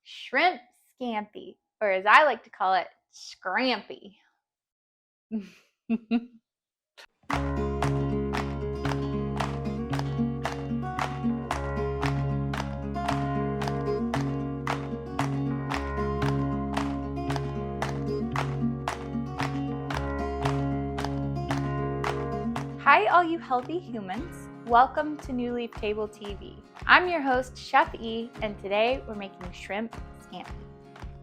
shrimp scampi, or as I like to call it, scrampy. Hi, all you healthy humans. Welcome to New Leaf Table TV. I'm your host, Chef E, and today we're making shrimp scampi.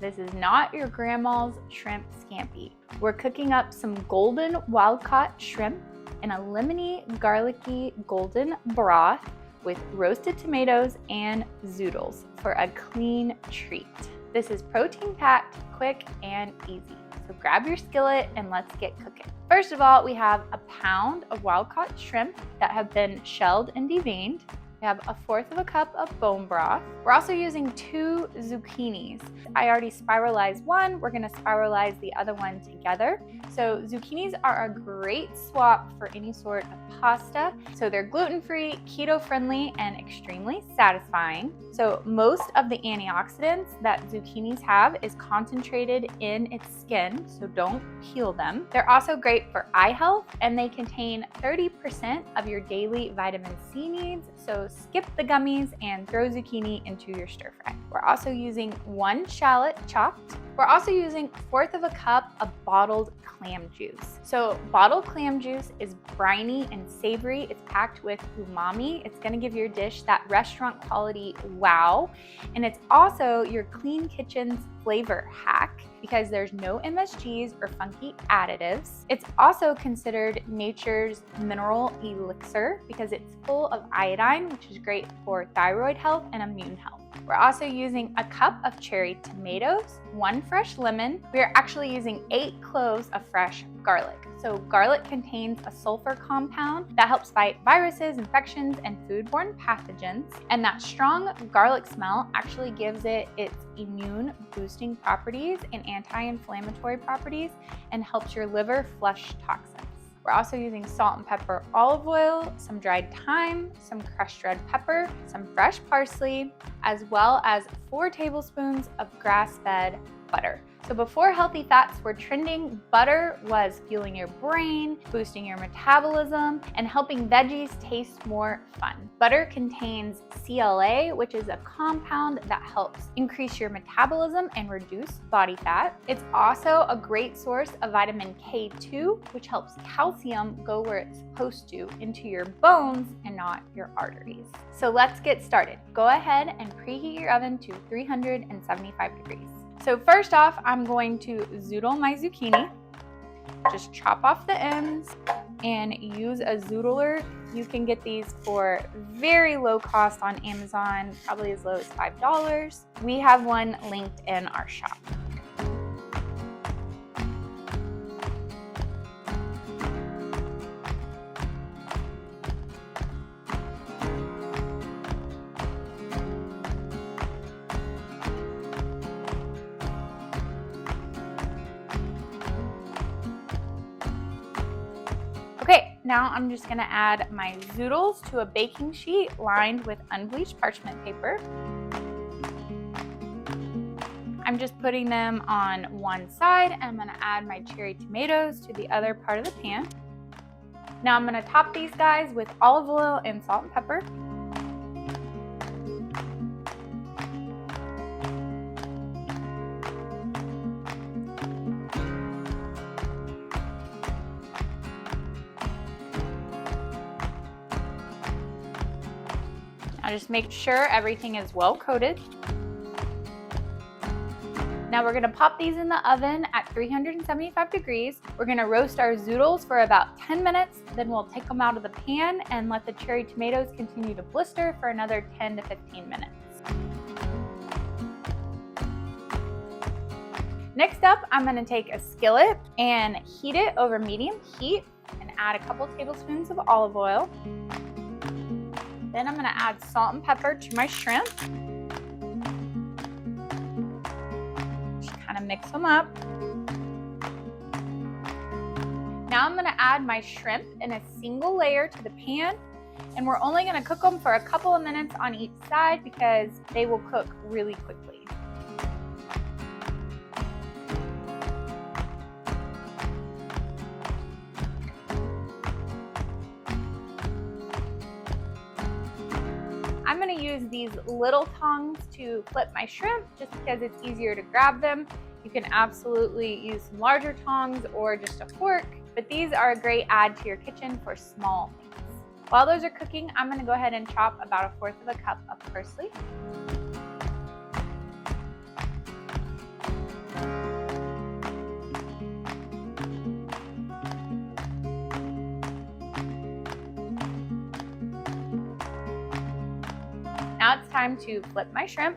This is not your grandma's shrimp scampi. We're cooking up some golden wild-caught shrimp in a lemony, garlicky, golden broth with roasted tomatoes and zoodles for a clean treat. This is protein-packed, quick, and easy. So grab your skillet and let's get cooking. First of all, we have a pound of wild-caught shrimp that have been shelled and deveined. We have 1/4 cup of bone broth. We're also using 2 zucchinis. I already spiralized one. We're gonna spiralize the other one together. So zucchinis are a great swap for any sort of pasta. So they're gluten-free, keto-friendly, and extremely satisfying. So most of the antioxidants that zucchinis have is concentrated in its skin, so don't peel them. They're also great for eye health, and they contain 30% of your daily vitamin C needs, so skip the gummies and throw zucchini into your stir fry. We're also using 1 shallot chopped. We're also using 1/4 cup of bottled clam juice. So bottled clam juice is briny and savory. It's packed with umami. It's gonna give your dish that restaurant quality wow. And it's also your clean kitchen's flavor hack because there's no MSGs or funky additives. It's also considered nature's mineral elixir because it's full of iodine, which is great for thyroid health and immune health. We're also using a cup of cherry tomatoes, 1 fresh lemon. We are actually using 8 cloves of fresh garlic. So garlic contains a sulfur compound that helps fight viruses, infections, and foodborne pathogens. And that strong garlic smell actually gives it its immune boosting properties and anti-inflammatory properties and helps your liver flush toxins. We're also using salt and pepper, olive oil, some dried thyme, some crushed red pepper, some fresh parsley, as well as 4 tablespoons of grass-fed butter. So before healthy fats were trending, butter was fueling your brain, boosting your metabolism, and helping veggies taste more fun. Butter contains CLA, which is a compound that helps increase your metabolism and reduce body fat. It's also a great source of vitamin K2, which helps calcium go where it's supposed to, into your bones and not your arteries. So let's get started. Go ahead and preheat your oven to 375 degrees. So first off, I'm going to zoodle my zucchini. Just chop off the ends and use a zoodler. You can get these for very low cost on Amazon, probably as low as $5. We have one linked in our shop. Okay, now I'm just gonna add my zoodles to a baking sheet lined with unbleached parchment paper. I'm just putting them on one side and I'm gonna add my cherry tomatoes to the other part of the pan. Now I'm gonna top these guys with olive oil and salt and pepper. Now just make sure everything is well coated. Now we're gonna pop these in the oven at 375 degrees. We're gonna roast our zoodles for about 10 minutes, then we'll take them out of the pan and let the cherry tomatoes continue to blister for another 10 to 15 minutes. Next up, I'm gonna take a skillet and heat it over medium heat and add a couple tablespoons of olive oil. Then I'm gonna add salt and pepper to my shrimp. Just kind of mix them up. Now I'm gonna add my shrimp in a single layer to the pan, and we're only gonna cook them for a couple of minutes on each side because they will cook really quickly. gonna use these little tongs to flip my shrimp just because it's easier to grab them. You can absolutely use some larger tongs or just a fork, but these are a great add to your kitchen for small things. While those are cooking, I'm gonna go ahead and chop about 1/4 of a cup of parsley. Now it's time to flip my shrimp.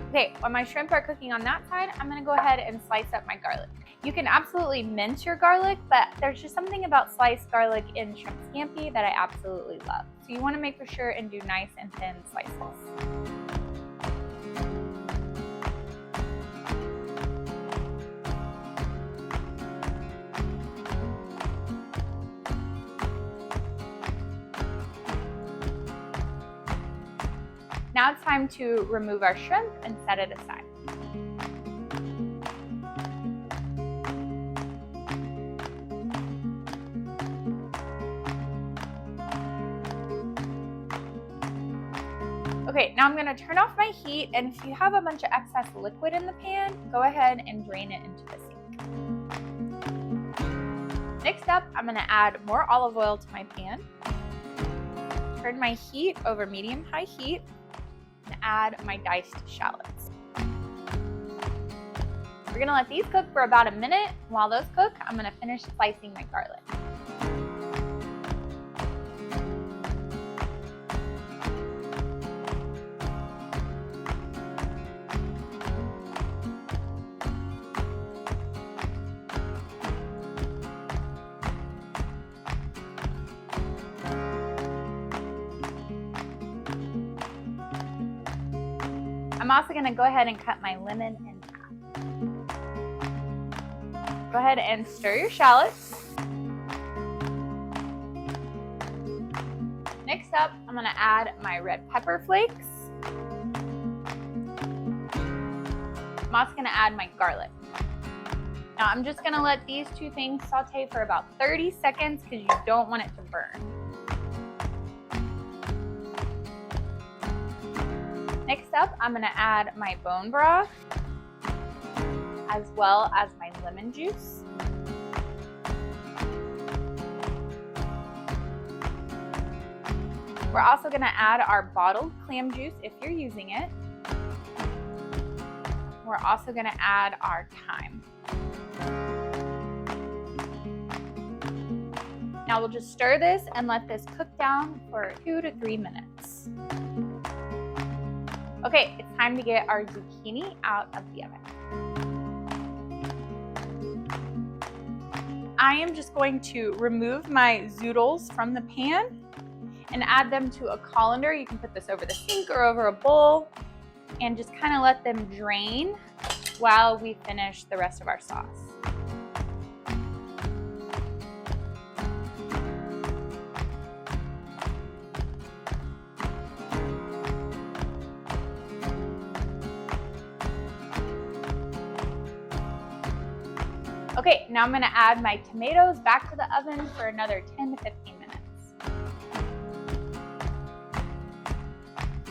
Okay, while my shrimp are cooking on that side, I'm gonna go ahead and slice up my garlic. You can absolutely mince your garlic, but there's just something about sliced garlic in shrimp scampi that I absolutely love. So you wanna make for sure and do nice and thin slices. Now it's time to remove our shrimp and set it aside. Okay, now I'm gonna turn off my heat, and if you have a bunch of excess liquid in the pan, go ahead and drain it into the sink. Next up, I'm gonna add more olive oil to my pan. Turn my heat over medium-high heat. And add my diced shallots. We're gonna let these cook for about a minute. While those cook, I'm gonna finish slicing my garlic. I'm also gonna go ahead and cut my lemon in half. Go ahead and stir your shallots. Next up, I'm gonna add my red pepper flakes. I'm also gonna add my garlic. Now I'm just gonna let these two things saute for about 30 seconds because you don't want it to burn. Next up, I'm gonna add my bone broth, as well as my lemon juice. We're also gonna add our bottled clam juice if you're using it. We're also gonna add our thyme. Now we'll just stir this and let this cook down for 2 to 3 minutes. Okay, it's time to get our zucchini out of the oven. I am just going to remove my zoodles from the pan and add them to a colander. You can put this over the sink or over a bowl and just kind of let them drain while we finish the rest of our sauce. Okay, now I'm gonna add my tomatoes back to the oven for another 10 to 15 minutes.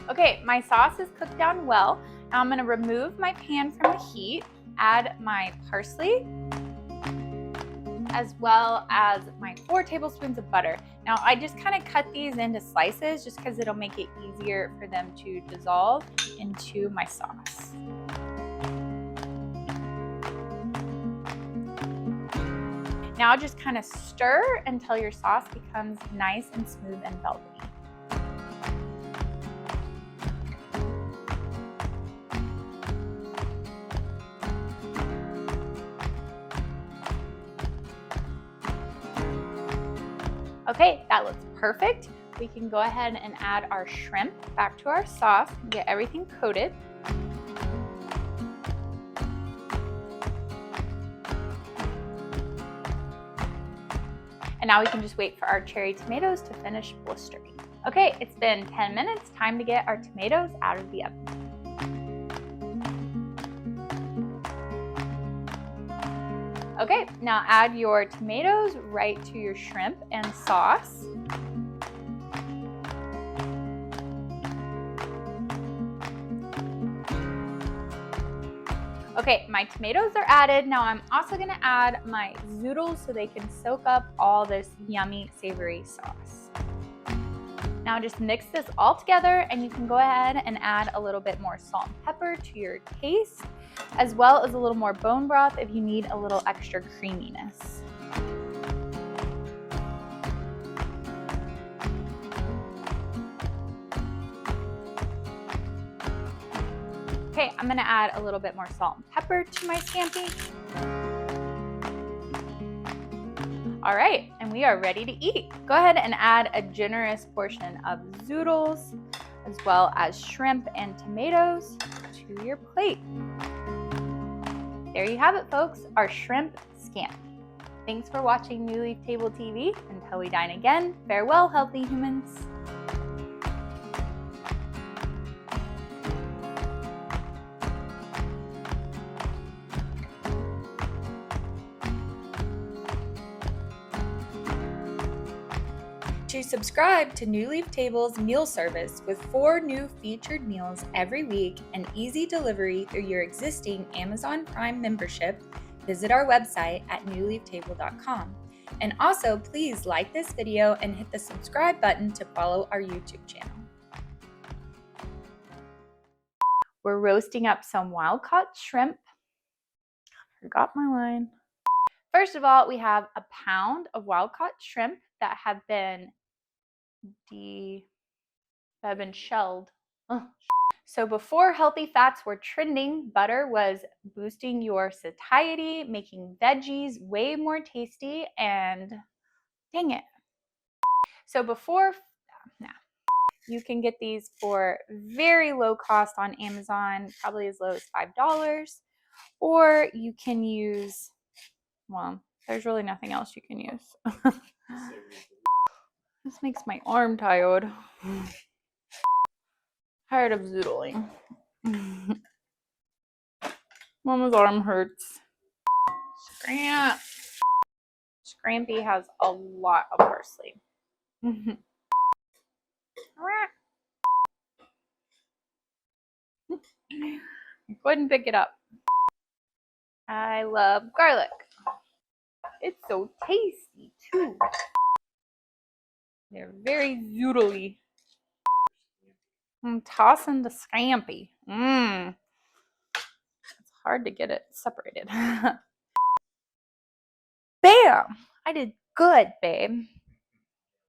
Okay, my sauce is cooked down well. Now I'm gonna remove my pan from the heat, add my parsley, as well as my 4 tablespoons of butter. Now I just kind of cut these into slices just because it'll make it easier for them to dissolve into my sauce. Now just kind of stir until your sauce becomes nice and smooth and velvety. Okay, that looks perfect. We can go ahead and add our shrimp back to our sauce and get everything coated. And now we can just wait for our cherry tomatoes to finish blistering. Okay, it's been 10 minutes. Time to get our tomatoes out of the oven. Okay, now add your tomatoes right to your shrimp and sauce. Okay, my tomatoes are added. Now I'm also gonna add my zoodles so they can soak up all this yummy, savory sauce. Now just mix this all together, and you can go ahead and add a little bit more salt and pepper to your taste, as well as a little more bone broth if you need a little extra creaminess. Okay, I'm gonna add a little bit more salt and pepper to my scampi. All right, and we are ready to eat. Go ahead and add a generous portion of zoodles, as well as shrimp and tomatoes to your plate. There you have it, folks, our shrimp scampi. Thanks for watching New Leaf Table TV. Until we dine again, farewell, healthy humans. To subscribe to New Leaf Table's meal service with 4 new featured meals every week and easy delivery through your existing Amazon Prime membership, visit our website at newleaftable.com. And also, please like this video and hit the subscribe button to follow our YouTube channel. We're roasting up some wild-caught shrimp. Forgot my line. First of all, we have a pound of wild-caught shrimp that have been shelled. So before healthy fats were trending, butter was boosting your satiety, making veggies way more tasty, and dang it. So you can get these for very low cost on Amazon, probably as low as $5, or you can use, well, there's really nothing else you can use. This makes my arm tired. Tired of zoodling. Mama's arm hurts. Scampi has a lot of parsley. Go ahead and pick it up. I love garlic. It's so tasty too. They're very zoodly. I'm tossing the scampi. It's hard to get it separated. Bam! I did good, babe.